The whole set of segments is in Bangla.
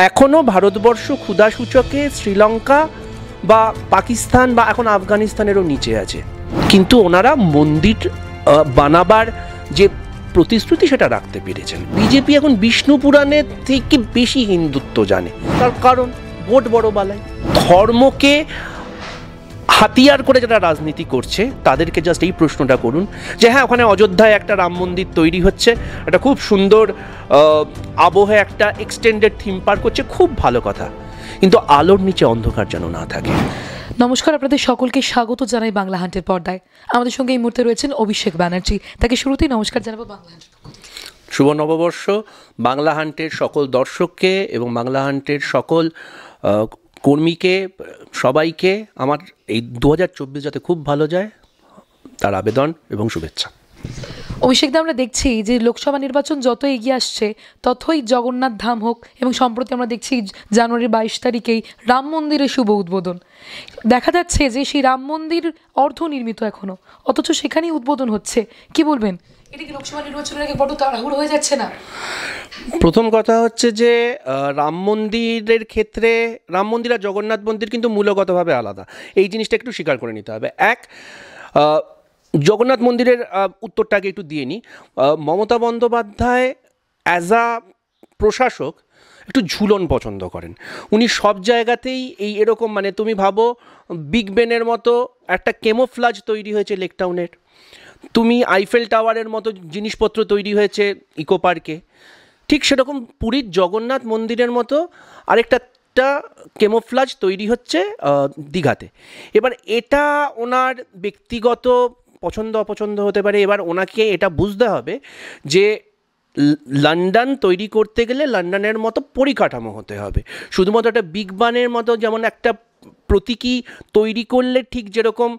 এখনও ভারতবর্ষ ক্ষুধাসূচকে শ্রীলঙ্কা বা পাকিস্তান বা এখন আফগানিস্তানেরও নিচে আছে, কিন্তু ওনারা মন্দির বানাবার যে প্রতিশ্রুতি সেটা রাখতে পেরেছেন। বিজেপি এখন বিষ্ণু পুরাণের থেকে বেশি হিন্দুত্ব জানে, তার কারণ ভোট বড় বালাই। ধর্মকে হাতিয়ার করে যারা রাজনীতি করছে তাদেরকে জাস্ট এই প্রশ্নটা করুন যে হ্যাঁ, ওখানে অযোধ্যায় একটা রাম মন্দির তৈরি হচ্ছে, একটা খুব সুন্দর আবহে একটা এক্সটেন্ডেড থিম পার্ক হচ্ছে, খুব ভালো কথা, কিন্তু আলোর নিচে অন্ধকার যেন না থাকে। নমস্কার, আপনাদের সকলকে স্বাগত জানাই বাংলা হান্টের পর্দায়। আমাদের সঙ্গে এই মুহূর্তে রয়েছেন অভিষেক ব্যানার্জি, তাকে শুরুতেই নমস্কার জানাবো বাংলা হান্টের পক্ষ থেকে। শুভ নববর্ষ বাংলা হান্টের সকল দর্শককে এবং বাংলা হান্টের সকল কর্মীকে, সবাইকে আমার এই 2024 যাতে খুব ভালো যায় তার আবেদন এবং শুভেচ্ছা। অভিষেকদা, আমরা দেখছি যে লোকসভা নির্বাচন যত এগিয়ে আসছে ততই জগন্নাথ ধাম হোক, এবং সম্প্রতি আমরা দেখছি জানুয়ারির 22 তারিখেই রাম মন্দিরের শুভ উদ্বোধন। দেখা যাচ্ছে যে সেই রাম মন্দির অর্ধনির্মিত এখনো, অথচ সেখানেই উদ্বোধন হচ্ছে। কি বলবেন, এটা কি লোকসভা নির্বাচনের আগে বড় তাড়াহুড়ো হয়ে যাচ্ছে না? প্রথম কথা হচ্ছে যে রাম মন্দিরের ক্ষেত্রে রাম মন্দির আর জগন্নাথ মন্দির কিন্তু মূলগতভাবে আলাদা, এই জিনিসটা একটু স্বীকার করে নিতে হবে। জগন্নাথ মন্দিরের উত্তরটাকে একটু দিয়ে নিই। মমতা বন্দ্যোপাধ্যায় অ্যাজ আ প্রশাসক একটু ঝুলন পছন্দ করেন। উনি সব জায়গাতেই এই এরকম, মানে তুমি ভাবো বিগ বেনের মতো একটা কেমোফ্লাজ তৈরি হয়েছে লেক টাউনের, তুমি আইফেল টাওয়ারের মতো জিনিসপত্র তৈরি হয়েছে ইকো পার্কে, ঠিক সেরকম পুরীর জগন্নাথ মন্দিরের মতো আরেকটা কেমোফ্লাজ তৈরি হচ্ছে দীঘাতে। এবার এটা ওনার ব্যক্তিগত পছন্দ অপছন্দ হতে পারে, এবার ওনাকে এটা বুঝতে হবে যে লন্ডন তৈরি করতে গেলে লন্ডনের মতো পরিকাঠামো হতে হবে। শুধুমাত্র একটা বিগ বানের মতো যেমন একটা প্রতীকী তৈরি করলে ঠিক যেরকম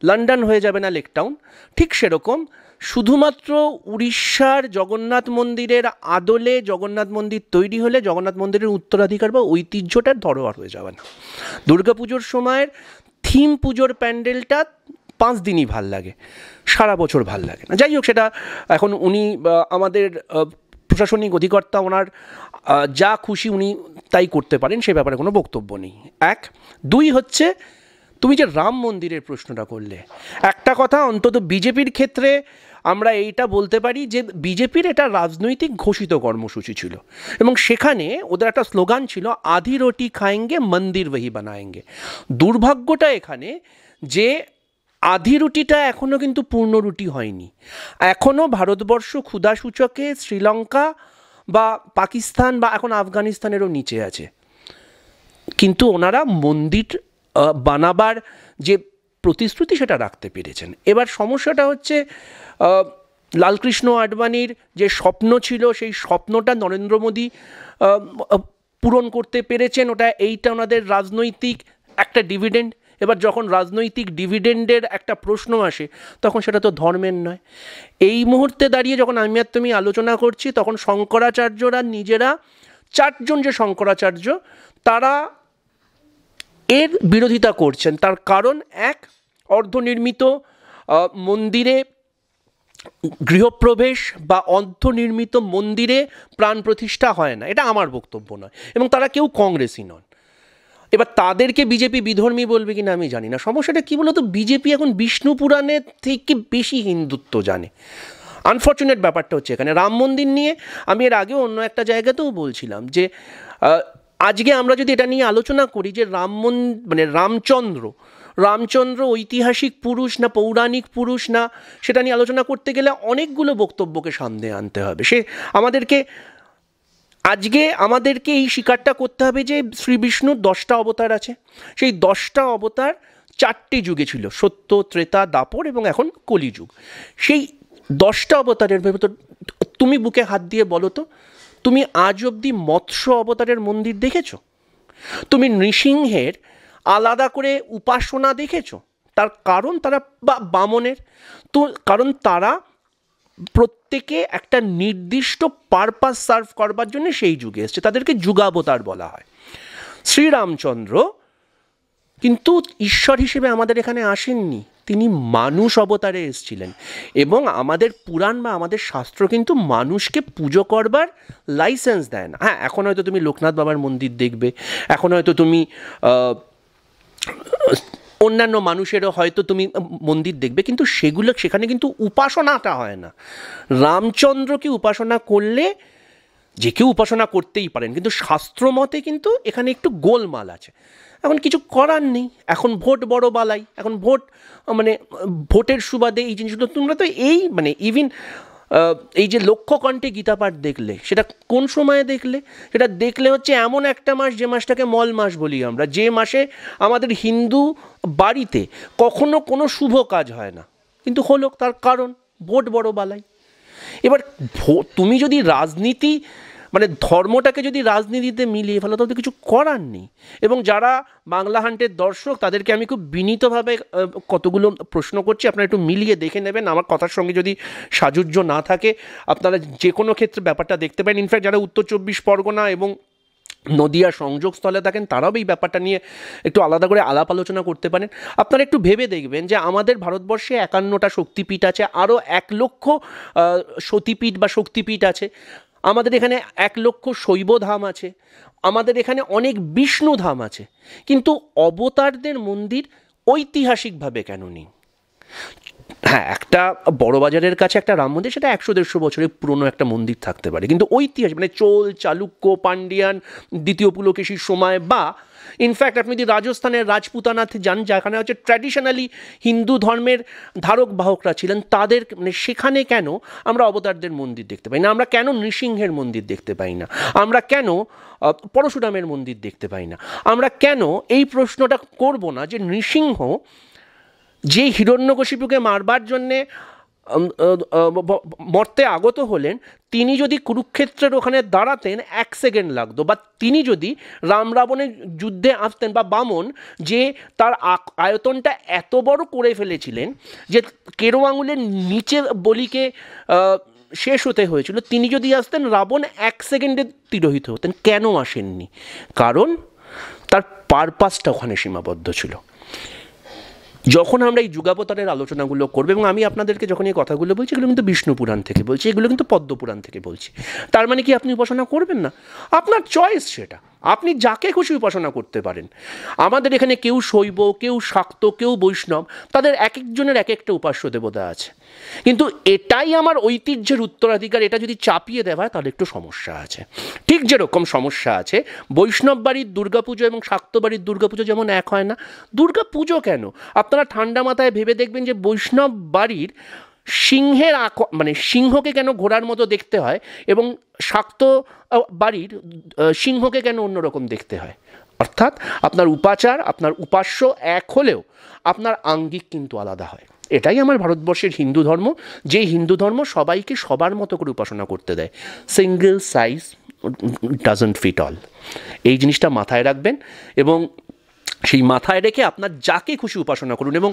লন্ডন হয়ে যাবে না লেক টাউন, ঠিক সেরকম শুধুমাত্র উড়িষ্যার জগন্নাথ মন্দিরের আদলে জগন্নাথ মন্দির তৈরি হলে জগন্নাথ মন্দিরের উত্তরাধিকার বা ঐতিহ্যটার ধরোয়ার হয়ে যাবে না। দুর্গাপুজোর সময়ের থিম পুজোর প্যান্ডেলটা 5 দিনই ভাল লাগে, সারা বছর ভাল লাগে না। যাই হোক, সেটা এখন উনি আমাদের প্রশাসনিক অধিকর্তা, ওনার যা খুশি উনি তাই করতে পারেন, সে ব্যাপারে কোনো বক্তব্য নেই। 1, 2 হচ্ছে তুমি যে রাম মন্দিরের প্রশ্নটা করলে, একটা কথা অন্তত বিজেপির ক্ষেত্রে আমরা এইটা বলতে পারি যে বিজেপির এটা রাজনৈতিক ঘোষিত কর্মসূচি ছিল, এবং সেখানে ওদের একটা স্লোগান ছিল আধি রুটি খায়েঙ্গে মন্দির ওহি বানায়েঙ্গে। দুর্ভাগ্যটা এখানে যে আধি রুটিটা এখনও কিন্তু পূর্ণ রুটি হয়নি। এখনও ভারতবর্ষ ক্ষুধাসূচকে শ্রীলঙ্কা বা পাকিস্তান বা এখন আফগানিস্তানেরও নিচে আছে, কিন্তু ওনারা মন্দির বানাবার যে প্রতিশ্রুতি সেটা রাখতে পেরেছেন। এবার সমস্যাটা হচ্ছে লালকৃষ্ণ আডবাণীর যে স্বপ্ন ছিল সেই স্বপ্নটা নরেন্দ্র মোদী পূরণ করতে পেরেছেন, এইটা ওনাদের রাজনৈতিক একটা ডিভিডেন্ড। এবার যখন রাজনৈতিক ডিভিডেন্ডের একটা প্রশ্ন আসে তখন সেটা তো ধর্মের নয়। এই মুহূর্তে দাঁড়িয়ে যখন আমি আর তুমি আলোচনা করছি তখন শঙ্করাচার্যরা নিজেরা 4 জন যে শঙ্করাচার্য তারা এর বিরোধিতা করছেন। তার কারণ, 1, অর্ধনির্মিত মন্দিরে গৃহপ্রবেশ বা অর্ধনির্মিত মন্দিরে প্রাণ প্রতিষ্ঠা হয় না, এটা আমার বক্তব্য নয়, এবং তারা কেউ কংগ্রেসই নন। এবার তাদেরকে বিজেপি বিধর্মী বলবে কিনা আমি জানি না। সমস্যাটা কী বলতো, বিজেপি এখন বিষ্ণু পুরাণের থেকে বেশি হিন্দুত্ব জানে। আনফর্চুনেট ব্যাপারটা হচ্ছে এখানে রাম মন্দির নিয়ে আমি এর আগেও অন্য একটা জায়গাতেও বলছিলাম যে আজকে আমরা যদি এটা নিয়ে আলোচনা করি যে রামচন্দ্র ঐতিহাসিক পুরুষ না পৌরাণিক পুরুষ না, সেটা নিয়ে আলোচনা করতে গেলে অনেকগুলো বক্তব্যকে সামনে আনতে হবে। আমাদেরকে এই স্বীকারটা করতে হবে যে শ্রী বিষ্ণুর 10টা অবতার আছে। সেই 10টা অবতার 4টে যুগে ছিল, সত্য, ত্রেতা, দাপর এবং এখন কলিযুগ। সেই 10টা অবতারের ভেতর তুমি বুকে হাত দিয়ে বলো তো, তুমি আজ অবধি মৎস্য অবতারের মন্দির দেখেছো? তুমি নৃসিংহের আলাদা করে উপাসনা দেখেছো? তার কারণ তারা বামনের কারণ তারা প্রত্যেকে একটা নির্দিষ্ট পারপাস সার্ভ করবার জন্য সেই যুগে এসছে, তাদেরকে যুগাবতার বলা হয়। শ্রীরামচন্দ্র কিন্তু ঈশ্বর হিসেবে আমাদের এখানে আসেননি, তিনি মানুষ অবতারে এসেছিলেন। এবং আমাদের পুরাণ বা আমাদের শাস্ত্র কিন্তু মানুষকে পুজো করবার লাইসেন্স দেয় না। হ্যাঁ, এখন হয়তো তুমি লোকনাথ বাবার মন্দির দেখবে, এখন হয়তো তুমি অন্যান্য মানুষেরও হয়তো তুমি মন্দির দেখবে, কিন্তু সেখানে কিন্তু উপাসনাটা হয় না। রামচন্দ্রকে উপাসনা করলে যে কেউ উপাসনা করতেই পারেন, কিন্তু শাস্ত্রমতে কিন্তু এখানে একটু গোলমাল আছে। এখন কিছু করার নেই, এখন ভোট বড় বালাই, এখন ভোট মানে ভোটের সুবাদে এই জিনিসগুলো তোমরা তো ইভিন এই যে লক্ষ্যকণ্ঠে গীতাপাঠ দেখলে, সেটা কোন সময়ে দেখলে? সেটা দেখলে হচ্ছে এমন একটা মাস, যে মাসটাকে মল মাস বলি আমরা, যে মাসে আমাদের হিন্দু বাড়িতে কখনো কোনো শুভ কাজ হয় না, কিন্তু হলো, তার কারণ ভোট বড় বালাই। এবার তুমি যদি রাজনীতি ধর্মটাকে যদি রাজনীতিতে মিলিয়ে ফেলো, তাহলে কিছু করার নেই। এবং যারা বাংলা হান্টের দর্শক, তাদেরকে আমি খুব বিনীতভাবে কতগুলো প্রশ্ন করছি, আপনারা একটু মিলিয়ে দেখে নেবেন। আমার কথার সঙ্গে যদি সাযুজ্য না থাকে, আপনারা যে কোনো ক্ষেত্রে ব্যাপারটা দেখতে পারেন। ইনফ্যাক্ট যারা উত্তর 24 পরগনা এবং নদিয়া সংযোগস্থলে থাকেন, তারাও এই ব্যাপারটা নিয়ে একটু আলাদা করে আলাপ আলোচনা করতে পারেন। আপনারা একটু ভেবে দেখবেন যে আমাদের ভারতবর্ষে 51টা শক্তিপীঠ আছে, আরও 1 লক্ষ সতীপীঠ বা শক্তিপীঠ আছে। আমাদের এখানে 1 লক্ষ শৈব ধাম আছে, আমাদের এখানে অনেক বিষ্ণু ধাম আছে, কিন্তু অবতারদের মন্দির ঐতিহাসিকভাবে কেন নেই? হ্যাঁ, একটা বড়বাজারের কাছে একটা রাম মন্দির, সেটা 100-150 বছরের পুরনো একটা মন্দির থাকতে পারে, কিন্তু ঐতিহাসিক চোল, চালুক্য, পান্ডিয়ান, দ্বিতীয় পুলকেশীর সময়, বা ইনফ্যাক্ট আপনি যদি রাজস্থানের রাজপুতানাতে যান, যেখানে হচ্ছে ট্র্যাডিশনালি হিন্দু ধর্মের ধারক বাহকরা ছিলেন, তাদের সেখানে কেন আমরা অবতারদের মন্দির দেখতে পাই না? আমরা কেন নৃসিংহের মন্দির দেখতে পাই না? আমরা কেন পরশুরামের মন্দির দেখতে পাই না? আমরা কেন এই প্রশ্নটা করব না যে নৃসিংহ যে হিরণ্যকশিপুকে মারবার জন্যে মর্তে আগত হলেন, তিনি যদি কুরুক্ষেত্রের ওখানে দাঁড়াতেন 1 সেকেন্ড লাগতো, বা তিনি যদি রাম রাবণের যুদ্ধে আসতেন, বা বামন যে তার আয়তনটা এত বড় করে ফেলেছিলেন যে কেরো আঙুলের নিচে বলিকে শেষ হতে হয়েছিল, তিনি যদি আসতেন, রাবণ 1 সেকেন্ডে তিরোহিত হতেন। কেন আসেননি? কারণ তার পারপাসটা ওখানে সীমাবদ্ধ ছিল। যখন আমরা এই যুগাবতারের আলোচনাগুলো করবো, এবং আমি আপনাদেরকে যখন এই কথাগুলো বলছি, এগুলো কিন্তু বিষ্ণু পুরাণ থেকে বলছি, এগুলো কিন্তু পদ্মপুরাণ থেকে বলছি। তার মানে কি আপনি উপাসনা করবেন না? আপনার চয়েস, সেটা আপনি যাকে খুশি উপাসনা করতে পারেন। আমাদের এখানে কেউ শৈব, কেউ শাক্ত, কেউ বৈষ্ণব, তাদের এক একজনের এক একটা উপাস্য দেবতা আছে, কিন্তু এটাই আমার ঐতিহ্যের উত্তরাধিকার, এটা যদি চাপিয়ে দেওয়া হয় তাহলে একটু সমস্যা আছে। ঠিক যেরকম সমস্যা আছে বৈষ্ণব বাড়ির দুর্গাপুজো এবং শাক্ত বাড়ির দুর্গাপুজো যেমন এক হয় না। দুর্গাপুজো কেন? আপনারা ঠান্ডা মাথায় ভেবে দেখবেন যে বৈষ্ণব বাড়ির সিংহের সিংহকে কেন ঘোড়ার মতো দেখতে হয়, এবং শাক্ত বাড়ির সিংহকে কেন অন্যরকম দেখতে হয়? অর্থাৎ আপনার উপাচার, আপনার উপাস্য এক হলেও আপনার আঙ্গিক কিন্তু আলাদা হয়। এটাই আমার ভারতবর্ষের হিন্দু ধর্ম, যে হিন্দু ধর্ম সবাইকে সবার মতো করে উপাসনা করতে দেয়। Single size doesn't fit all, এই জিনিসটা মাথায় রাখবেন, এবং সেই মাথায় রেখে আপনার যাকে খুশি উপাসনা করুন। এবং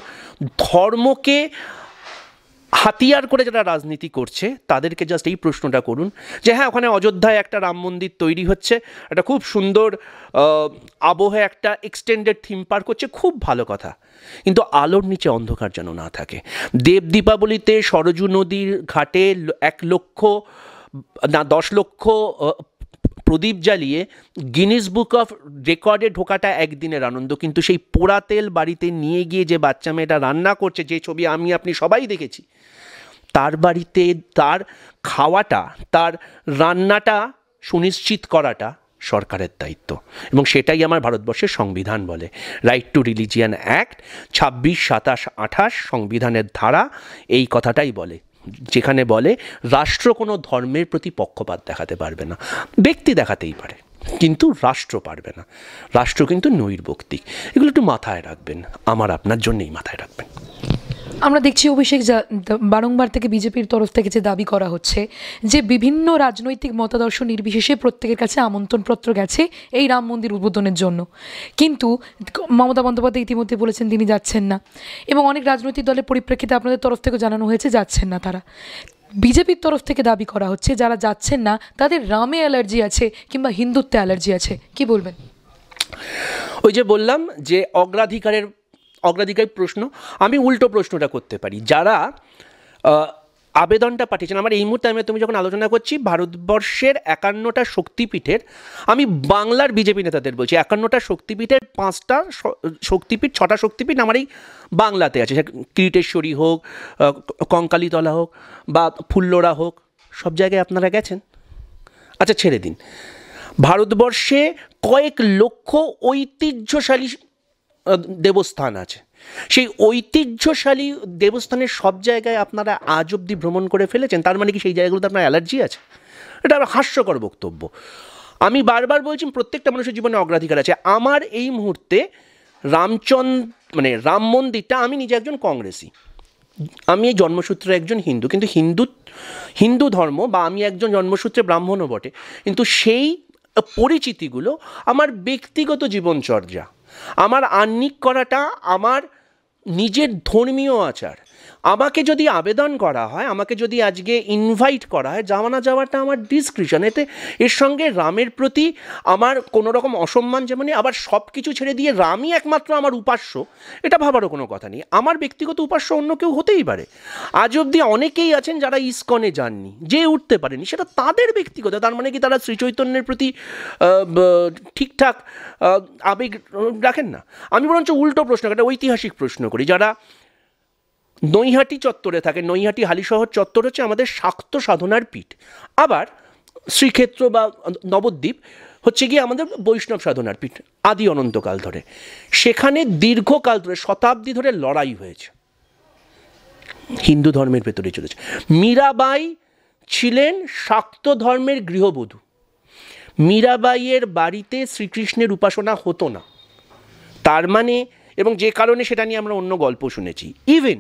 ধর্মকে হাতিয়ার করে যারা রাজনীতি করছে, তাদেরকে জাস্ট এই প্রশ্নটা করুন যে হ্যাঁ, ওখানে অযোধ্যায় একটা রাম মন্দির তৈরি হচ্ছে, একটা খুব সুন্দর আবহে একটা এক্সটেন্ডেড থিম পার্ক হচ্ছে, খুব ভালো কথা, কিন্তু আলোর নিচে অন্ধকার যেন না থাকে। দেব দীপাবলিতে সরজু নদীর ঘাটে 10 লক্ষ প্রদীপ জ্বালিয়ে গিনিস বুক অফ রেকর্ডে ঢোকাটা একদিনের আনন্দ, কিন্তু সেই পোড়া তেল বাড়িতে নিয়ে গিয়ে যে বাচ্চা মেয়েটা রান্না করছে, যে ছবি আমি আপনি সবাই দেখেছি, তার বাড়িতে তার খাওয়াটা, তার রান্নাটা সুনিশ্চিত করাটা সরকারের দায়িত্ব। এবং সেটাই আমার ভারতবর্ষের সংবিধান বলে। রাইট টু রিলিজিয়ান অ্যাক্ট 26, 27, 28 সংবিধানের ধারা এই কথাটাই বলে, যেখানে বলে রাষ্ট্র কোনো ধর্মের প্রতি পক্ষপাত দেখাতে পারবে না। ব্যক্তি দেখাতেই পারে, কিন্তু রাষ্ট্র পারবে না। রাষ্ট্র কিন্তু নৈর্ব্যক্তিক। এগুলো একটু মাথায় রাখবেন, আমার আপনার জন্যই মাথায় রাখবেন। আমরা দেখছি অভিষেক, বারংবার থেকে বিজেপির তরফ থেকে যে দাবি করা হচ্ছে যে বিভিন্ন রাজনৈতিক মতাদর্শ নির্বিশেষে প্রত্যেকের কাছে আমন্ত্রণপত্র গেছে এই রাম মন্দির উদ্বোধনের জন্য, কিন্তু মমতা বন্দ্যোপাধ্যায় ইতিমধ্যে বলেছেন তিনি যাচ্ছেন না, এবং অনেক রাজনৈতিক দলের পরিপ্রেক্ষিতে আপনাদের তরফ থেকে জানানো হয়েছে যাচ্ছেন না তারা। বিজেপির তরফ থেকে দাবি করা হচ্ছে যারা যাচ্ছেন না তাদের রামে অ্যালার্জি আছে কিংবা হিন্দুত্বে অ্যালার্জি আছে, কি বলবেন? ওই যে বললাম যে অগ্রাধিকারের অগ্রাধিকার প্রশ্ন। আমি উল্টো প্রশ্নটা করতে পারি, যারা আবেদনটা পাঠিয়েছেন, আমার এই মুহূর্তে তুমি যখন আলোচনা করছি ভারতবর্ষের 51টা শক্তিপীঠের, আমি বাংলার বিজেপি নেতাদের বলছি, 51টা শক্তিপীঠের 5টা শক্তিপীঠ, 6টা শক্তিপীঠ আমার এই বাংলাতে আছে, কিরিটেশ্বরী হোক, কঙ্কালীতলা হোক বা ফুল্লরা হোক, সব জায়গায় আপনারা গেছেন। আচ্ছা ছেড়ে দিন, ভারতবর্ষে কয়েক লক্ষ ঐতিহ্যশালী দেবস্থান আছে, সেই ঐতিহ্যশালী দেবস্থানের সব জায়গায় আপনারা আজ অবধি ভ্রমণ করে ফেলেছেন, তার মানে কি সেই জায়গাগুলোতে আপনার অ্যালার্জি আছে? এটা হাস্যকর বক্তব্য। আমি বারবার বলছি প্রত্যেকটা মানুষের জীবনে অগ্রাধিকার আছে। আমার এই মুহূর্তে রাম মন্দিরটা, আমি নিজে একজন কংগ্রেসী, আমি এই জন্মসূত্রে একজন হিন্দু, কিন্তু হিন্দু ধর্ম বা আমি একজন জন্মসূত্রে ব্রাহ্মণও বটে, কিন্তু সেই পরিচিতিগুলো আমার ব্যক্তিগত জীবনচর্যা, আমার আহ্নিক করাটা আমার নিজের ধর্মীয় আচার। আমাকে যদি আবেদন করা হয়, আমাকে যদি আজকে ইনভাইট করা হয়, যাওয়া না যাওয়াটা আমার ডিসক্রিপশন, এর সঙ্গে রামের প্রতি আমার কোনো রকম অসম্মান যেমনই, আবার সব কিছু ছেড়ে দিয়ে রামই একমাত্র আমার উপাস্য, এটা ভাবারও কোনো কথা নেই। আমার ব্যক্তিগত উপাস্য অন্য কেউ হতেই পারে। আজ অবধি অনেকেই আছেন যারা ইসকনে যাননি, যে উঠতে পারেনি, সেটা তাদের ব্যক্তিগত, তার মানে কি তারা শ্রীচৈতন্যের প্রতি ঠিকঠাক আবেগ রাখেন না? আমি বরঞ্চ উল্টো প্রশ্ন, একটা ঐতিহাসিক প্রশ্ন করি। যারা নৈহাটি চত্বরে থাকে, নৈহাটি হালিশহর চত্বর হচ্ছে আমাদের শাক্ত সাধনার পীঠ, আবার শ্রীক্ষেত্র বা নবদ্বীপ হচ্ছে গিয়ে আমাদের বৈষ্ণব সাধনার পীঠ, আদি অনন্তকাল ধরে। সেখানে দীর্ঘকাল ধরে, শতাব্দী ধরে লড়াই হয়েছে, হিন্দু ধর্মের ভেতরে চলেছে। মীরাবাই ছিলেন শাক্ত ধর্মের গৃহবধূ, মীরাবাইয়ের বাড়িতে শ্রীকৃষ্ণের উপাসনা হতো না, তার মানে, এবং যে কারণে সেটা নিয়ে আমরা অন্য গল্প শুনেছি। ইভেন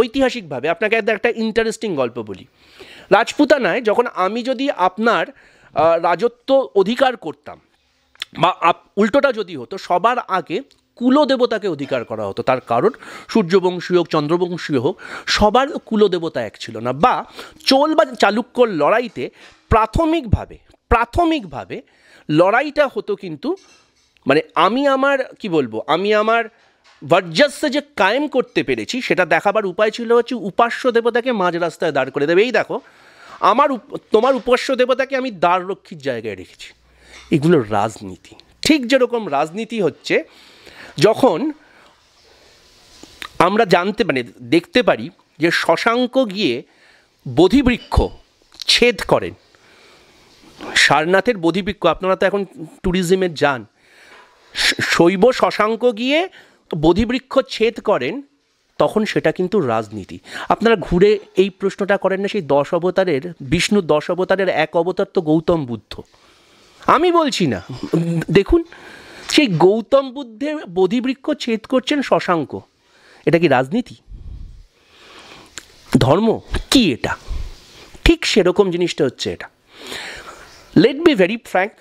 ঐতিহাসিকভাবে আপনাকে একটা ইন্টারেস্টিং গল্প বলি। রাজপুতানায় যখন আমি যদি আপনার রাজত্ব অধিকার করতাম, বা উল্টোটা যদি হতো, সবার আগে কুলদেবতাকে অধিকার করা হতো। তার কারণ সূর্যবংশী হোক, চন্দ্রবংশী হোক, সবার কুলদেবতা এক ছিল না। বা চোল বা চালুক্যর লড়াইতে প্রাথমিকভাবে লড়াইটা হতো, কিন্তু মানে আমি আমার বর্চস্ব যে কায়েম করতে পেরেছি সেটা দেখাবার উপায় ছিল হচ্ছে উপাস্য দেবতাকে মাঝ রাস্তায় দাঁড় করে দেবে। এই দেখো, তোমার উপাস্য দেবতাকে আমি দ্বাররক্ষীর জায়গায় রেখেছি। এগুলো রাজনীতি। ঠিক যেরকম রাজনীতি হচ্ছে যখন আমরা দেখতে পারি যে শশাঙ্ক গিয়ে বোধিবৃক্ষ ছেদ করেন, সারনাথের বোধিবৃক্ষ, আপনারা তো এখন ট্যুরিজমে যান, শৈব শশাঙ্ক গিয়ে বোধিবৃক্ষ ছেদ করেন, তখন সেটা কিন্তু রাজনীতি। আপনারা ঘুরে এই প্রশ্নটা করেন না, সেই 10 অবতারের, বিষ্ণুর 10 অবতারের এক অবতার তো গৌতম বুদ্ধ। আমি বলছি না, দেখুন সেই গৌতম বুদ্ধের বোধিবৃক্ষ ছেদ করছেন শশাঙ্ক, এটা কি রাজনীতি? ধর্ম কি এটা? ঠিক সেরকম জিনিসটা হচ্ছে এটা। লেট বি ভেরি ফ্র্যাঙ্ক,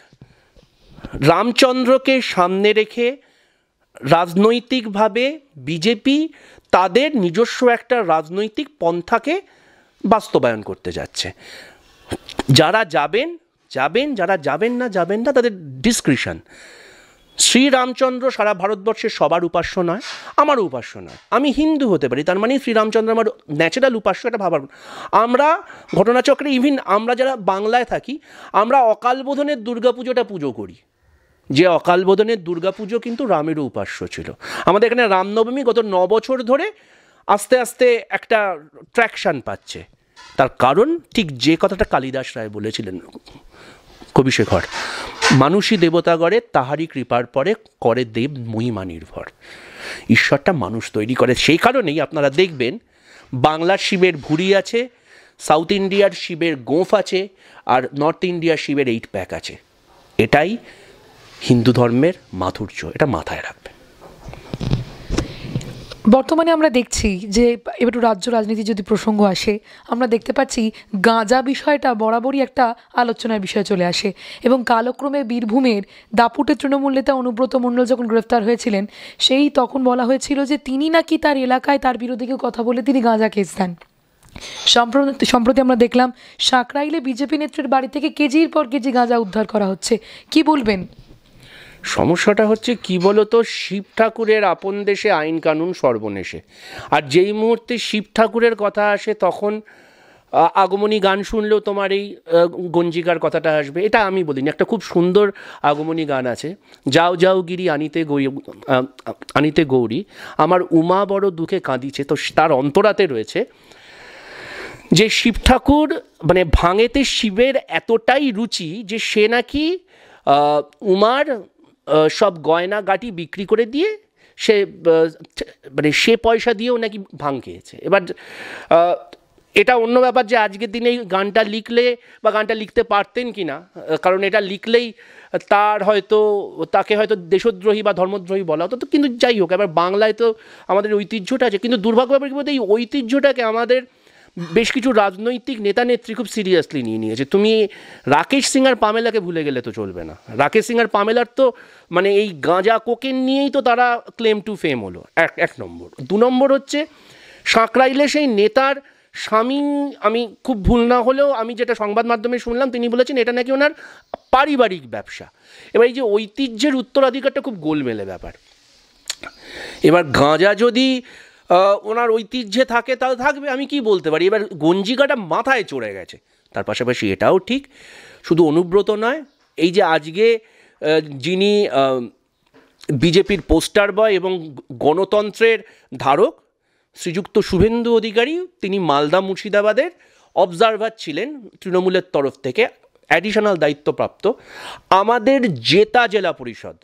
রামচন্দ্রকে সামনে রেখে রাজনৈতিকভাবে বিজেপি তাদের নিজস্ব একটা রাজনৈতিক পন্থাকে বাস্তবায়ন করতে যাচ্ছে। যারা যাবেন, যারা যাবেন না তাদের ডিসক্রিপশন। শ্রীরামচন্দ্র সারা ভারতবর্ষের সবার উপাস্য নয়, আমারও উপাস্য নয়। আমি হিন্দু হতে পারি, তার মানে শ্রীরামচন্দ্র আমার ন্যাচারাল উপাস্য, এটা ভাবার। আমরা ঘটনাচক্রে, ইভিন আমরা যারা বাংলায় থাকি, আমরা অকালবোধনের দুর্গাপুজোটা পুজো করি, যে অকালবোধনের দুর্গাপুজো কিন্তু রামেরও উপাস্য ছিল। আমাদের এখানে রামনবমী গত 9 বছর ধরে আস্তে আস্তে একটা ট্র্যাকশান পাচ্ছে। তার কারণ ঠিক যে কথাটা কালিদাস রায় বলেছিলেন, কবিশেখর, মানুষই দেবতা গড়ে, তাহারই কৃপার পরে করে দেব মহিমা নির্ভর। ঈশ্বরটা মানুষ তৈরি করে। সেই কারণেই আপনারা দেখবেন বাংলার শিবের ভুঁড়ি আছে, সাউথ ইন্ডিয়ার শিবের গোঁফ আছে, আর নর্থ ইন্ডিয়ার শিবের 8 প্যাক আছে। এটাই হিন্দু ধর্মের মাধুর্য, এটা মাথায় রাখবে। বর্তমানে আমরা দেখছি যে এবার রাজ্য রাজনীতি যদি প্রসঙ্গ আসে, আমরা দেখতে পাচ্ছি গাঁজা বিষয়টা বরাবরই একটা আলোচনার বিষয় চলে আসে, এবং কালক্রমে বীরভূমের দাপুটের তৃণমূল নেতা অনুব্রত মণ্ডল যখন গ্রেফতার হয়েছিলেন, তখন বলা হয়েছিল যে তিনি নাকি তার এলাকায় তার বিরুদ্ধে কেউ কথা বলে তিনি গাঁজা কেস দেন। সম্প্রতি আমরা দেখলাম সাঁকরাইলে বিজেপি নেত্রীর বাড়ি থেকে কেজির পর কেজি গাঁজা উদ্ধার করা হচ্ছে। কি বলবেন? সমস্যাটা হচ্ছে কি বলতো, শিব ঠাকুরের আপন দেশে আইন কানুন সর্বনেশে। আর যেই মুহূর্তে শিব ঠাকুরের কথা আসে তখন আগমনী গান শুনলেও তোমার এই গঞ্জিকার কথাটা আসবে। এটা আমি বলিনি, একটা খুব সুন্দর আগমনী গান আছে, যাও যাও গিরি আনিতে গৌরী, আমার উমা বড় দুঃখে কাঁদিছে। তো তার অন্তরাতে রয়েছে যে শিব ঠাকুর মানে ভাঙেতে শিবের এতটাই রুচি যে সে নাকি উমার সব গয়না গাটি বিক্রি করে দিয়ে সে মানে সে পয়সা দিয়েও নাকি ভাঙ খেয়েছে। এবার এটা অন্য ব্যাপার যে আজকের দিনে গানটা লিখলে বা গানটা লিখতে পারতেন কি না, কারণ এটা লিখলেই তাকে হয়তো দেশদ্রোহী বা ধর্মদ্রোহী বলা হতো। তো কিন্তু যাই হোক, এবার বাংলায় তো আমাদের ঐতিহ্যটা আছে, কিন্তু দুর্ভাগ্য ব্যাপার কি বলতে এই ঐতিহ্যটাকে আমাদের বেশ কিছু রাজনৈতিক নেতা নেত্রী খুব সিরিয়াসলি নিয়ে নিয়েছে। তুমি রাকেশ সিং আর পামেলাকে ভুলে গেলে তো চলবে না। রাকেশ সিং আর পামেলার তো মানে এই গাঁজা কোকেন নিয়েই তো তারা ক্লেম টু ফেম হলো, এক নম্বর। 2 নম্বর হচ্ছে সাঁকরাইলে সেই নেতার স্বামী, আমি খুব ভুল না হলেও আমি যেটা সংবাদ মাধ্যমে শুনলাম তিনি বলেছেন এটা নাকি ওনার পারিবারিক ব্যবসা। এবার এই যে ঐতিহ্যের উত্তরাধিকারটা খুব গোলমেলে ব্যাপার। এবার গাঁজা যদি ওনার ঐতিহ্যে থাকে তাহলে থাকবে, আমি কি বলতে পারি। এবার গঞ্জিকাটা মাথায় চড়ে গেছে। তার পাশাপাশি এটাও ঠিক, শুধু অনুব্রত নয়, এই যে আজকে যিনি বিজেপির পোস্টার বয় এবং গণতন্ত্রের ধারক শ্রীযুক্ত শুভেন্দু অধিকারী, তিনি মালদা মুর্শিদাবাদের অবজারভার ছিলেন তৃণমূলের তরফ থেকে, অ্যাডিশনাল দায়িত্বপ্রাপ্ত। আমাদের জেতা জেলা পরিষদ,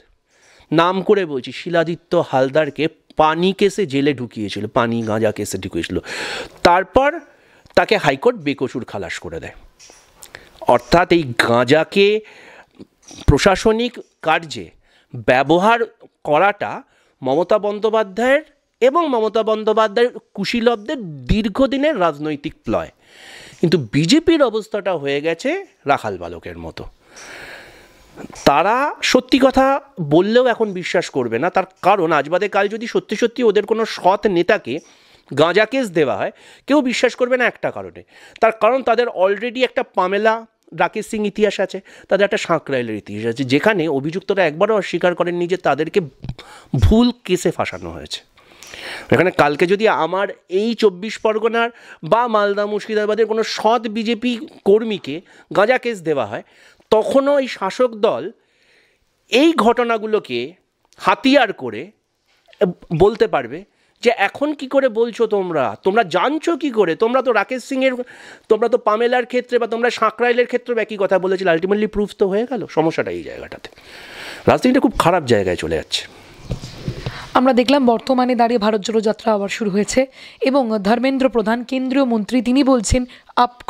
নাম করে বলছি, শিলাদিত্য হালদারকে পানি কেসে জেলে ঢুকিয়েছিল, পানি গাঁজা কেসে ঢুকিয়েছিল। তারপর তাকে হাইকোর্ট বেকসুর খালাস করে দেয়। অর্থাৎ এই গাঁজাকে প্রশাসনিক কার্যে ব্যবহার করাটা মমতা বন্দ্যোপাধ্যায়ের এবং মমতা বন্দ্যোপাধ্যায়ের কুশীলবদের দীর্ঘদিনের রাজনৈতিক প্লয়। কিন্তু বিজেপির অবস্থাটা হয়ে গেছে রাখাল বালকের মতো। তারা সত্যি কথা বললেও এখন বিশ্বাস করবে না, তার কারণ আজ বাদে কাল যদি সত্যি সত্যি ওদের কোনো সৎ নেতাকে গাঁজা কেস দেওয়া হয়, কেউ বিশ্বাস করবে না একটা কারণে। তার কারণ তাদের অলরেডি একটা পামেলা রাকেশ সিং ইতিহাস আছে, তাদের একটা সাঁকরাইলের ইতিহাস আছে, যেখানে অভিযুক্তরা একবারও অস্বীকার করেননি যে তাদেরকে ভুল কেসে ফাঁসানো হয়েছে। এখানে কালকে যদি আমার এই 24 পরগনার বা মালদা মুর্শিদাবাদের কোনো সৎ বিজেপি কর্মীকে গাঁজা কেস দেওয়া হয়, তখনও এই শাসক দল এই ঘটনাগুলোকে হাতিয়ার করে বলতে পারবে যে এখন কি করে বলছো, তোমরা জানছো কি করে, তোমরা তো রাকেশ সিংয়ের, তোমরা তো পামেলার ক্ষেত্রে বা তোমরা সাঁকরাইলের ক্ষেত্রে একই কথা বলেছিলে, আলটিমেটলি প্রুফ তো হয়ে গেল। সমস্যাটা এই জায়গাটাতে, রাজনীতিটা খুব খারাপ জায়গায় চলে যাচ্ছে। আমরা দেখলাম বর্তমানে দাঁড়িয়ে ভারত জোড়ো যাত্রা আবার শুরু হয়েছে এবং ধর্মেন্দ্র প্রধান কেন্দ্রীয় মন্ত্রী তিনি বলছেন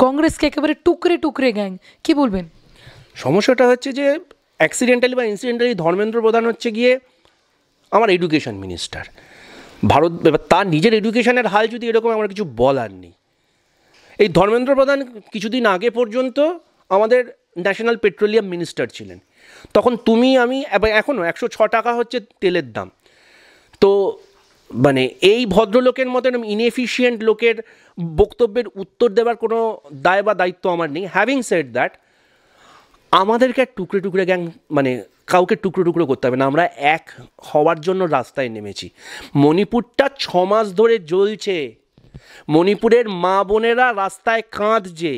কংগ্রেসকে একেবারে টুকরে টুকরে গ্যাং। কি বলবেন? সমস্যাটা হচ্ছে যে অ্যাক্সিডেন্টালি বা ইনসিডেন্টালি ধর্মেন্দ্র প্রধান হচ্ছে গিয়ে আমার এডুকেশন মিনিস্টার। ভারত এবার তার নিজের এডুকেশনের হাল যদি এরকম, আমার কিছু বলার নেই। এই ধর্মেন্দ্র প্রধান কিছুদিন আগে পর্যন্ত আমাদের ন্যাশনাল পেট্রোলিয়াম মিনিস্টার ছিলেন। তখন তুমি আমি এখনও 106 টাকা হচ্ছে তেলের দাম। তো মানে এই ভদ্রলোকের মতন ইনএফিশিয়েন্ট লোকের বক্তব্যের উত্তর দেওয়ার কোনো দায় বা দায়িত্ব আমার নেই। হ্যাভিং সেড দ্যাট, আমাদেরকে টুকরে টুকরে গ্যাং মানে কাউকে টুকরো টুকরো করতে হবে না। আমরা এক হওয়ার জন্য রাস্তায় নেমেছি। মণিপুরটা 6 মাস ধরে জ্বলছে, মণিপুরের মা বোনেরা রাস্তায় কাঁদছে।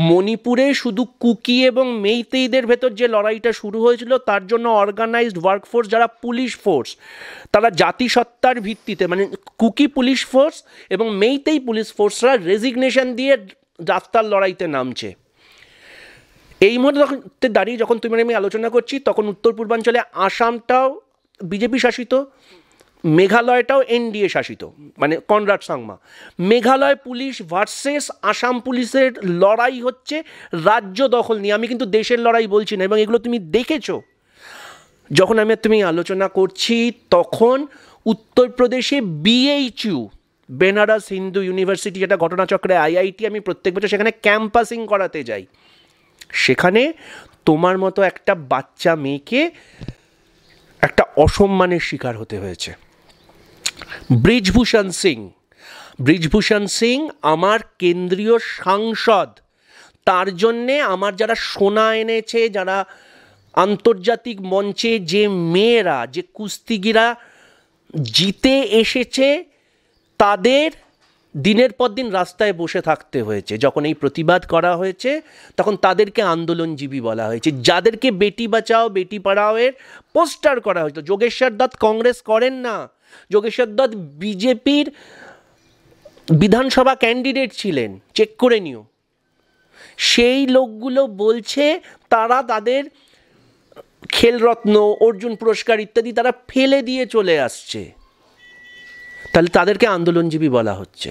মণিপুরে শুধু কুকি এবং মেইতেইদের ভেতর যে লড়াইটা শুরু হয়েছিল, তার জন্য অর্গানাইজড ওয়ার্কফোর্স যারা পুলিশ ফোর্স, তারা জাতিসত্তার ভিত্তিতে মানে কুকি পুলিশ ফোর্স এবং মেইতেই পুলিশ ফোর্সরা রেজিগনেশন দিয়ে রাস্তার লড়াইতে নামছে। এই মুহূর্তে দাঁড়িয়ে যখন তুমি আমি আলোচনা করছি, তখন উত্তর পূর্বাঞ্চলে আসামটাও বিজেপি শাসিত, মেঘালয়টাও এনডিএ শাসিত, মানে কনরাড সাংমা। মেঘালয় পুলিশ ভার্সেস আসাম পুলিশের লড়াই হচ্ছে রাজ্য দখল নিয়ে। আমি কিন্তু দেশের লড়াই বলছি না, এবং এগুলো তুমি দেখেছো। যখন আমি তুমি আলোচনা করছি তখন উত্তরপ্রদেশে BHU, বেনারস হিন্দু ইউনিভার্সিটি, যেটা ঘটনাচক্রে IIT, আমি প্রত্যেক বছর সেখানে ক্যাম্পাসিং করাতে যাই। সেখানে তোমার মতো একটা বাচ্চা মেয়েকে একটা অসম্মানের শিকার হতে হয়েছে। ব্রিজভূষণ সিং আমার কেন্দ্রীয় সাংসদ, তার জন্যে আমার যারা সোনা এনেছে, যারা আন্তর্জাতিক মঞ্চে যে মেয়েরা, যে কুস্তিগিরা জিতে এসেছে, তাদের দিনের পর দিন রাস্তায় বসে থাকতে হয়েছে। যখন এই প্রতিবাদ করা হয়েছে তখন তাদেরকে আন্দোলনজীবী বলা হয়েছে। যাদেরকে বেটি বাঁচাও বেটি পড়াওয়ের পোস্টার করা হয়েছে, যোগেশ্বর দত্ত কংগ্রেস করেন না, যোগেশ্বর দত্ত বিজেপির বিধানসভা ক্যান্ডিডেট ছিলেন, চেক করে নিও। সেই লোকগুলো বলছে তারা তাদের খেলরত্ন, অর্জুন পুরস্কার ইত্যাদি তারা ফেলে দিয়ে চলে আসছে। তাহলে তাদেরকে আন্দোলনজীবী বলা হচ্ছে।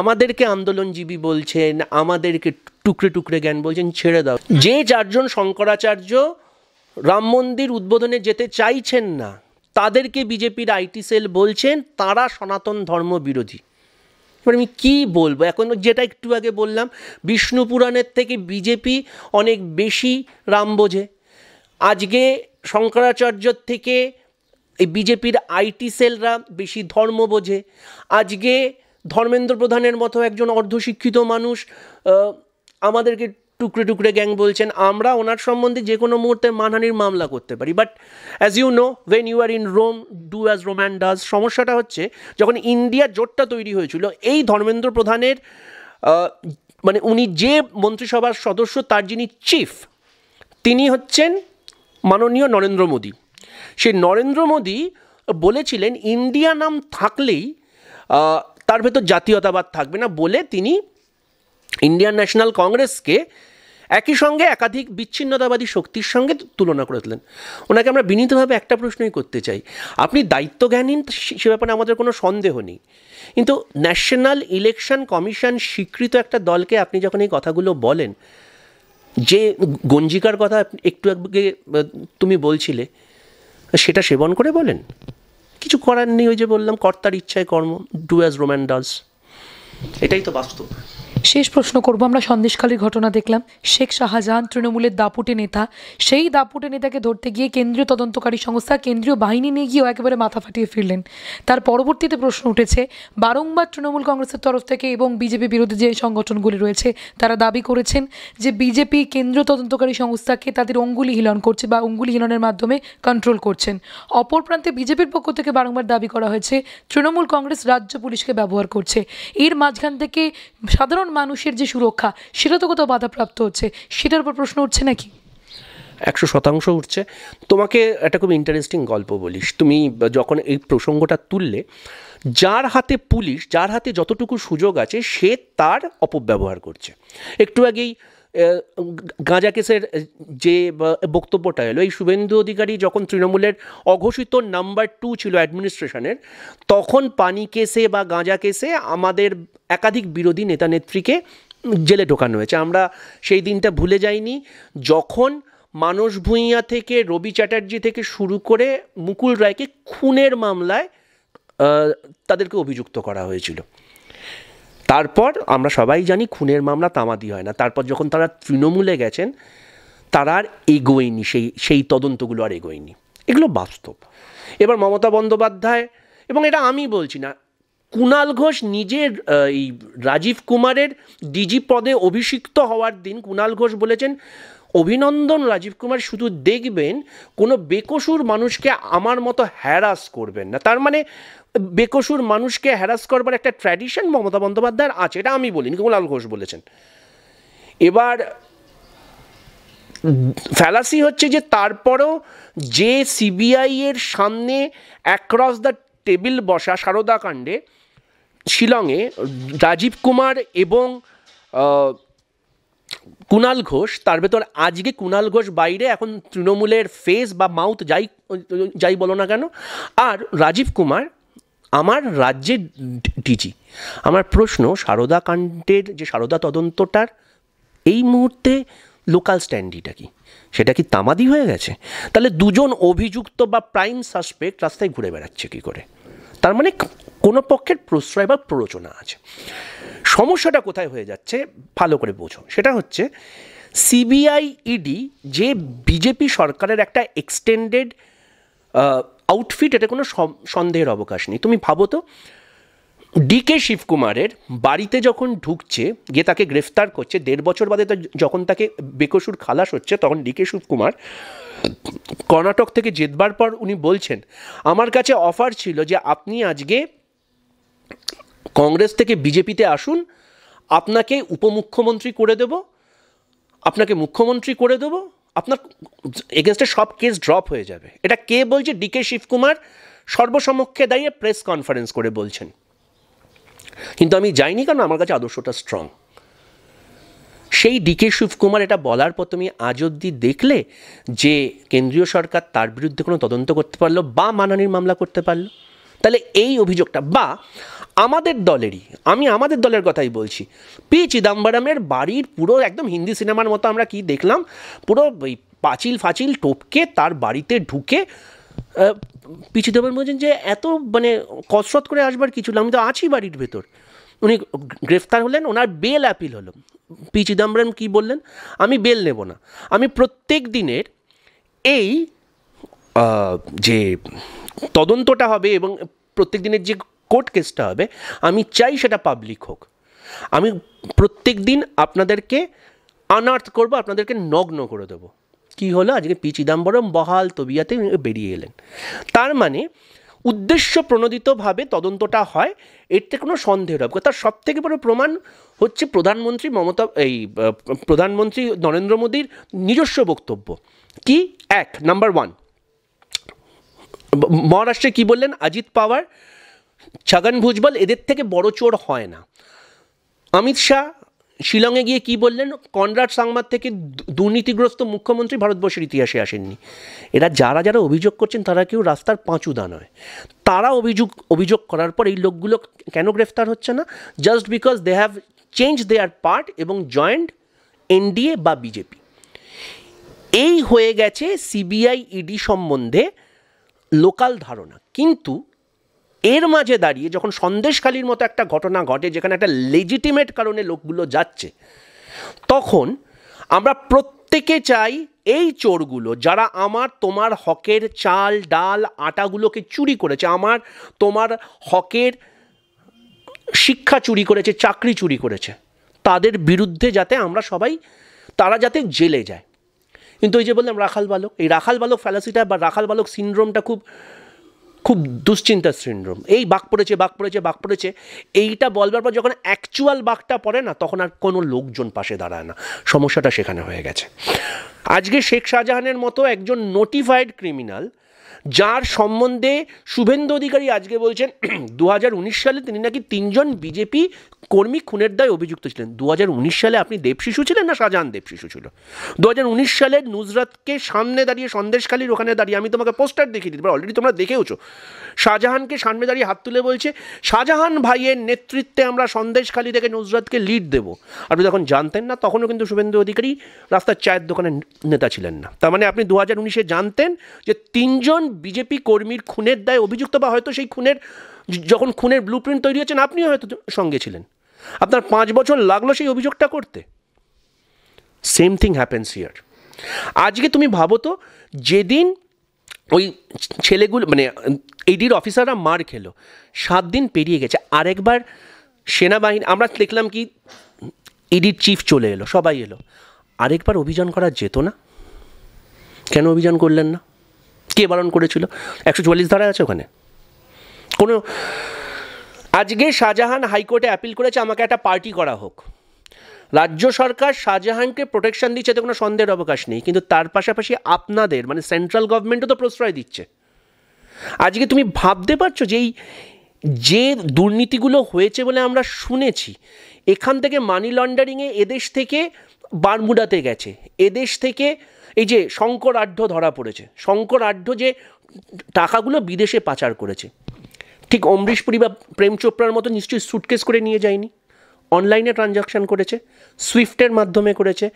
আমাদেরকে আন্দোলনজীবী বলছেন, আমাদেরকে টুকরে টুকরে জ্ঞান বলছেন, ছেড়ে দাও। যে চারজন শঙ্করাচার্য রাম মন্দির উদ্বোধনে যেতে চাইছেন না, তাদেরকে বিজেপির আইটি সেল বলছেন তারা সনাতন ধর্ম বিরোধী। এবার আমি কী বলবো? এখন যেটা একটু আগে বললাম, বিষ্ণু পুরাণের থেকে বিজেপি অনেক বেশি রাম বোঝে। আজকে শঙ্করাচার্যর থেকে এই বিজেপির আইটি সেলরা বেশি ধর্ম বোঝে। আজকে ধর্মেন্দ্র প্রধানের মতো একজন অর্ধশিক্ষিত মানুষ আমাদেরকে টুকরে টুকরে গ্যাং বলছেন। আমরা ওনার সম্বন্ধে যে কোনো মুহূর্তে মানহানির মামলা করতে পারি, but as you know, when you are in Rome do as Roman does. সমস্যাটা হচ্ছে যখন ইন্ডিয়া জোটটা তৈরি হয়েছিল, এই ধর্মেন্দ্র প্রধানের মানে উনি যে মন্ত্রিসভার সদস্য, তার যিনি চিফ, তিনি হচ্ছেন মাননীয় নরেন্দ্র মোদী। সেই নরেন্দ্র মোদী বলেছিলেন ইন্ডিয়া নাম থাকলেই তার ভেতর জাতীয়তাবাদ থাকবে না, বলে তিনি ইন্ডিয়ান ন্যাশনাল কংগ্রেসকে একই সঙ্গে একাধিক বিচ্ছিন্নতাবাদী শক্তির সঙ্গে তুলনা করেছিলেন। ওনাকে আমরা বিনীতভাবে একটা প্রশ্নই করতে চাই, আপনি দায়িত্বজ্ঞানহীন সে ব্যাপারে আমাদের কোনো সন্দেহ নেই, কিন্তু ন্যাশনাল ইলেকশন কমিশন স্বীকৃত একটা দলকে আপনি যখন এই কথাগুলো বলেন, যে গঞ্জিকার কথা একটু আগে তুমি বলছিলে, সেটা সেবন করে বলেন, কিছু করার নেই। ওই যে বললাম, কর্তার ইচ্ছায় কর্ম, ডু অ্যাজ রোম্যান ডাজ, এটাই তো বাস্তব। শেষ প্রশ্ন করব। আমরা সন্দেশখালীর ঘটনা দেখলাম। শেখ শাহজাহান তৃণমূলের দাপুটে নেতা, সেই দাপুটে নেতাকে ধরতে গিয়ে কেন্দ্রীয় তদন্তকারী সংস্থা, কেন্দ্রীয় বাহিনী নিয়ে গিয়েও একেবারে মাথা ফাটিয়ে ফিরলেন। তার পরবর্তীতে প্রশ্ন উঠেছে, বারংবার তৃণমূল কংগ্রেসের তরফ থেকে এবং বিজেপি বিরোধী যে সংগঠনগুলি রয়েছে তারা দাবি করেছেন যে বিজেপি কেন্দ্রীয় তদন্তকারী সংস্থাকে তাদের অঙ্গুলি হিলন করছে বা অঙ্গুলি হিলনের মাধ্যমে কন্ট্রোল করছেন। অপর প্রান্তে বিজেপির পক্ষ থেকে বারংবার দাবি করা হয়েছে তৃণমূল কংগ্রেস রাজ্য পুলিশকে ব্যবহার করছে। এর মাঝখান থেকে সাধারণ মানুষের যে সুরক্ষা, সেটা তো কোথাও বাধাপ্রাপ্ত হচ্ছে, সেটার উপর প্রশ্ন উঠছে নাকি? 100% উঠছে। তোমাকে একটা খুব ইন্টারেস্টিং গল্প বলিস। তুমি যখন এই প্রসঙ্গটা তুললে, যার হাতে পুলিশ, যার হাতে যতটুকু সুযোগ আছে, সে তার অপব্যবহার করছে। একটু আগেই গাঁজা কেসের যে বক্তব্যটা এলো, এই শুভেন্দু অধিকারী যখন তৃণমূলের অঘোষিত নাম্বার 2 ছিল অ্যাডমিনিস্ট্রেশনের, তখন পানি কেসে বা গাঁজা কেসে আমাদের একাধিক বিরোধী নেতা নেত্রীকে জেলে ঢোকানো হয়েছে। আমরা সেই দিনটা ভুলে যাইনি, যখন মানস ভূঁইয়া থেকে রবি চ্যাটার্জি থেকে শুরু করে মুকুল রায়কে খুনের মামলায় তাদেরকে অভিযুক্ত করা হয়েছিল। তারপর আমরা সবাই জানি খুনের মামলা তামাদি হয় না। তারপর যখন তারা তৃণমূলে গেছেন, তারা আর এগোয়নি, সেই তদন্তগুলো আর এগোয়নি। এগুলো বাস্তব। এবার মমতা বন্দ্যোপাধ্যায়, এবং এটা আমি বলছি না, কুণাল ঘোষ নিজের এই রাজীব কুমারের ডিজি পদে অভিষিক্ত হওয়ার দিন কুণাল ঘোষ বলেছেন, অভিনন্দন রাজীব কুমার, শুধু দেখবেন কোনো বেকসুর মানুষকে আমার মতো হ্যারাস করবেন না। তার মানে বেকসুর মানুষকে হ্যারাস করবার একটা ট্র্যাডিশন মমতা বন্দ্যোপাধ্যায়ের আছে, এটা আমি বলিনি, কুণাল ঘোষ বলেছেন। এবার ফ্যালাসি হচ্ছে যে তারপরও যে সিবিআই এর সামনে অ্যাক্রস দ্য টেবিল বসা সারদা কাণ্ডে শিলংয়ে রাজীব কুমার এবং কুণাল ঘোষ, তার ভেতর আজকে কুণাল ঘোষ বাইরে এখন তৃণমূলের ফেস বা মাউথ যাই বলো না কেন, আর রাজীব কুমার আমার রাজ্যের ডিজি। আমার প্রশ্ন, সারদা কাণ্ডের যে সারদা তদন্তটার এই মুহূর্তে লোকাল স্ট্যান্ডিটা কি? সেটা কি তামাদি হয়ে গেছে? তাহলে দুজন অভিযুক্ত বা প্রাইম সাসপেক্ট রাস্তায় ঘুরে বেড়াচ্ছে কী করে? তার মানে কোনো পক্ষের প্রশ্রয় বা প্ররোচনা আছে। সমস্যাটা কোথায় হয়ে যাচ্ছে ভালো করে বোঝো। সেটা হচ্ছে সিবিআই ইডি যে বিজেপি সরকারের একটা এক্সটেন্ডেড আউটফিট, এটা কোনো সন্দেহের অবকাশ নেই। তুমি ভাবো তো, ডিকে শিবকুমারের বাড়িতে যখন ঢুকছে, গিয়ে তাকে গ্রেফতার করছে, 1.5 বছর বাদে যখন তাকে বেকসুর খালাস হচ্ছে, তখন ডিকে শিবকুমার কর্ণাটক থেকে জেতবার পর উনি বলছেন, আমার কাছে অফার ছিল যে আপনি আজকে কংগ্রেস থেকে বিজেপিতে আসুন, আপনাকে উপমুখ্যমন্ত্রী করে দেব, আপনাকে মুখ্যমন্ত্রী করে দেব, আপনার এগেনস্টে সব কেস ড্রপ হয়ে যাবে। এটা কে বলছে? ডিকে শিবকুমার সর্বসমক্ষে দাঁড়িয়ে প্রেস কনফারেন্স করে বলছেন। কিন্তু আমি যাইনি, কারণ আমার কাছে আদর্শটা স্ট্রং। সেই ডিকে শিবকুমার এটা বলার পর তুমি আজ অবধি দেখলে যে কেন্দ্রীয় সরকার তার বিরুদ্ধে কোনো তদন্ত করতে পারলো বা মানহানির মামলা করতে পারলো? তাহলে এই অভিযোগটা, বা আমাদের দলেরই, আমি আমাদের দলের কথাই বলছি, পি চিদম্বরমের বাড়ির পুরো একদম হিন্দি সিনেমার মতো আমরা কি দেখলাম, পুরো ওই পাঁচিল ফাঁচিল টপকে তার বাড়িতে ঢুকে পি চিদম্বরম বলছেন যে এত মানে কসরত করে আসবার কিছু না, আমি তো আছি বাড়ির ভেতর। উনি গ্রেফতার হলেন, ওনার বেল অ্যাপিল হলো। পি চিদম্বরম কী বললেন? আমি বেল নেব না, আমি প্রত্যেক দিনের এই যে তদন্তটা হবে এবং প্রত্যেক দিনের যে কোর্ট কেসটা হবে, আমি চাই সেটা পাবলিক হোক। আমি প্রত্যেক দিন আপনাদেরকে আনার্থ করব, আপনাদেরকে নগ্ন করে দেবো। কি হলো? আজকে পি চিদম্বরম বহাল তবিয়াতে বেরিয়ে এলেন। তার মানে উদ্দেশ্য প্রণোদিতভাবে তদন্তটা হয়, এতে কোনো সন্দেহের অভাব। তার সব থেকে বড় প্রমাণ হচ্ছে প্রধানমন্ত্রী নরেন্দ্র মোদীর নিজস্ব বক্তব্য। কি? নাম্বার 1, মহারাষ্ট্রে কি বললেন? অজিত পাওয়ার, ছগন ভুজবল এদের থেকে বড় চোর হয় না। অমিত শাহ শিলংয়ে গিয়ে কি বললেন? কনরাড সাংমার থেকে দুর্নীতিগ্রস্ত মুখ্যমন্ত্রী ভারতবর্ষের ইতিহাসে আসেননি। এরা যারা যারা অভিযোগ করছেন তারা কেউ রাস্তার পাঁচুদা নয়। তারা অভিযোগ করার পর এই লোকগুলো কেন গ্রেফতার হচ্ছে না? Just because they have change their part এবং জয়েন্ট এনডিএ বা বিজেপি। এই হয়ে গেছে সিবিআই ইডি সম্বন্ধে লোকাল ধারণা। কিন্তু এর মাঝে দাঁড়িয়ে যখন সন্দেশখালির মতো একটা ঘটনা ঘটে, যেখানে একটা লেজিটিমেট কারণে লোকগুলো যাচ্ছে, তখন আমরা প্রত্যেকে চাই এই চোরগুলো, যারা আমার তোমার হকের চাল ডাল আটাগুলোকে চুরি করেছে, আমার তোমার হকের শিক্ষা চুরি করেছে, চাকরি চুরি করেছে, তাদের বিরুদ্ধে যাতে আমরা সবাই, তারা যাতে জেলে যায়। কিন্তু ওই যে বললাম রাখাল বালক, এই রাখাল বালক ফ্যালাসিটা বা রাখাল বালক সিনড্রোমটা খুব খুব দুশ্চিন্তার সিনড্রোম। এই বাঘ পড়েছে, এইটা বলবার পর যখন অ্যাকচুয়াল বাঘটা পড়ে না, তখন আর কোনো লোকজন পাশে দাঁড়ায় না। সমস্যাটা সেখানে হয়ে গেছে। আজকে শেখ শাহজাহানের মতো একজন নোটিফাইড ক্রিমিনাল, যার সম্বন্ধে শুভেন্দু অধিকারী আজকে বলছেন 2019 সালে তিনি নাকি 3 জন বিজেপি কর্মী খুনের দায়ে অভিযুক্ত ছিলেন। 2019 সালে আপনি দেবশিশু ছিলেন না শাহজাহান দেবশিশু ছিল? 2019 সালে নুসরাতকে সামনে দাঁড়িয়ে, সন্দেশখালির ওখানে দাঁড়িয়ে, আমি তোমাকে পোস্টার দেখিয়ে দিতে পারি, অলরেডি তোমরা দেখেওছো, শাহজাহানকে সামনে দাঁড়িয়ে হাত তুলে বলছে শাহজাহান ভাইয়ের নেতৃত্বে আমরা সন্দেশখালি থেকে নুসরাতকে লিড দেব। আপনি যখন জানতেন না, তখনও কিন্তু শুভেন্দু অধিকারী রাস্তার চায়ের দোকানের নেতা ছিলেন না। তার মানে আপনি 2019-এ জানতেন যে 3 জন বিজেপি কর্মীর খুনের দায়ে অভিযুক্ত, বা হয়তো সেই যখন খুনের ব্লু প্রিন্ট তৈরি হচ্ছেন আপনিও হয়তো সঙ্গে ছিলেন। আপনার 5 বছর লাগলো সেই অভিযোগটা করতে। Same thing happens here. আজকে তুমি ভাবো তো, যেদিন ওই ছেলেগুলো মানে ইডির অফিসাররা মার খেলো, 7 দিন পেরিয়ে গেছে, আরেকবার সেনাবাহিনী, আমরা দেখলাম কি ইডির চিফ চলে এলো, সবাই এলো, আরেকবার অভিযান করা যেত না? কেন অভিযান করলেন না? কে বারণ করেছিল? 144 ধারা আছে ওখানে কোনো। আজকে শাহজাহান হাইকোর্টে অ্যাপিল করেছে আমাকে একটা পার্টি করা হোক। রাজ্য সরকার শাহজাহানকে প্রোটেকশন দিচ্ছে, তো কোনো সন্দেহের অবকাশ নেই, কিন্তু তার পাশাপাশি আপনাদের মানে সেন্ট্রাল গভর্নমেন্টও তো প্রশ্রয় দিচ্ছে। আজকে তুমি ভাবতে পারছো যে দুর্নীতিগুলো হয়েছে বলে আমরা শুনেছি, এখান থেকে মানি লন্ডারিংয়ে এদেশ থেকে বারমুডাতে গেছে, এদেশ থেকে এই যে শঙ্কর আঢ্য ধরা পড়েছে, শঙ্কর আঢ্য যে টাকাগুলো বিদেশে পাচার করেছে, ঠিক অমরিশ পুরী বা প্রেম চোপড়ার মতো নিশ্চয়ই সুটকেস করে নিয়ে যায়নি, অনলাইনে ট্রানজাকশান করেছে, সুইফটের মাধ্যমে করেছে,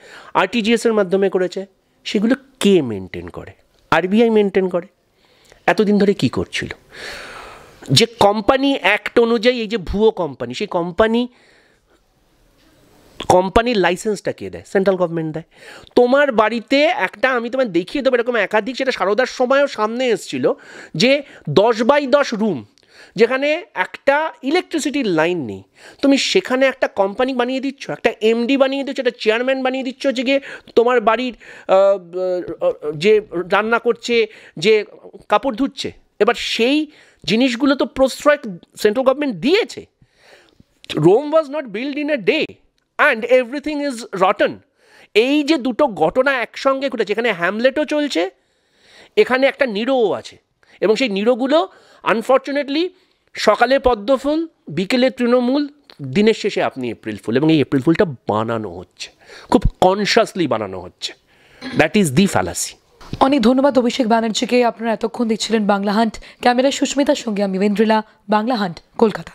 আরটিজিএসের মাধ্যমে করেছে। সেগুলো কে মেনটেন করে? আরবিআই মেনটেন করে। এতদিন ধরে কি করছিল? যে কোম্পানি অ্যাক্ট অনুযায়ী, এই যে ভুয়ো কোম্পানি, সেই কোম্পানির লাইসেন্সটা কে দেয়? সেন্ট্রাল গভর্নমেন্ট দেয়। তোমার বাড়িতে একটা, আমি তোমায় দেখিয়ে দেবো এরকম একাধিক, সেটা সারদার সময়ও সামনে এসেছিল, যে 10 বাই 10 রুম, যেখানে একটা ইলেকট্রিসিটির লাইন নেই, তুমি সেখানে একটা কোম্পানি বানিয়ে দিচ্ছ, একটা এমডি বানিয়ে দিচ্ছ, একটা চেয়ারম্যান বানিয়ে দিচ্ছ, যে গিয়ে তোমার বাড়ির যে রান্না করছে, যে কাপড় ধুচ্ছে। এবার সেই জিনিসগুলো তো প্রশ্রয় সেন্ট্রাল গভর্নমেন্ট দিয়েছে। Rome was not build in a day and everything is rotten. এই যে দুটো ঘটনা একসঙ্গে ঘটেছে, এখানে হ্যামলেটও চলছে, এখানে একটা নিরোও আছে, এবং সেই নিরোগুলো আনফর্চুনেটলি সকালে পদ্মফুল, বিকেলে তৃণমূল, দিনের শেষে আপনি এপ্রিল ফুল। এবং এই এপ্রিল ফুলটা বানানো হচ্ছে, খুব কনসিয়াসলি বানানো হচ্ছে। That is the fallacy. অনেক ধন্যবাদ অভিষেক ব্যানার্জিকে। আপনারা এতক্ষণ দেখছিলেন বাংলা হান্ট। ক্যামেরায় সুস্মিতার সঙ্গে আমি ওয়েন্দ্রিলা, বাংলা হান্ট, কলকাতা।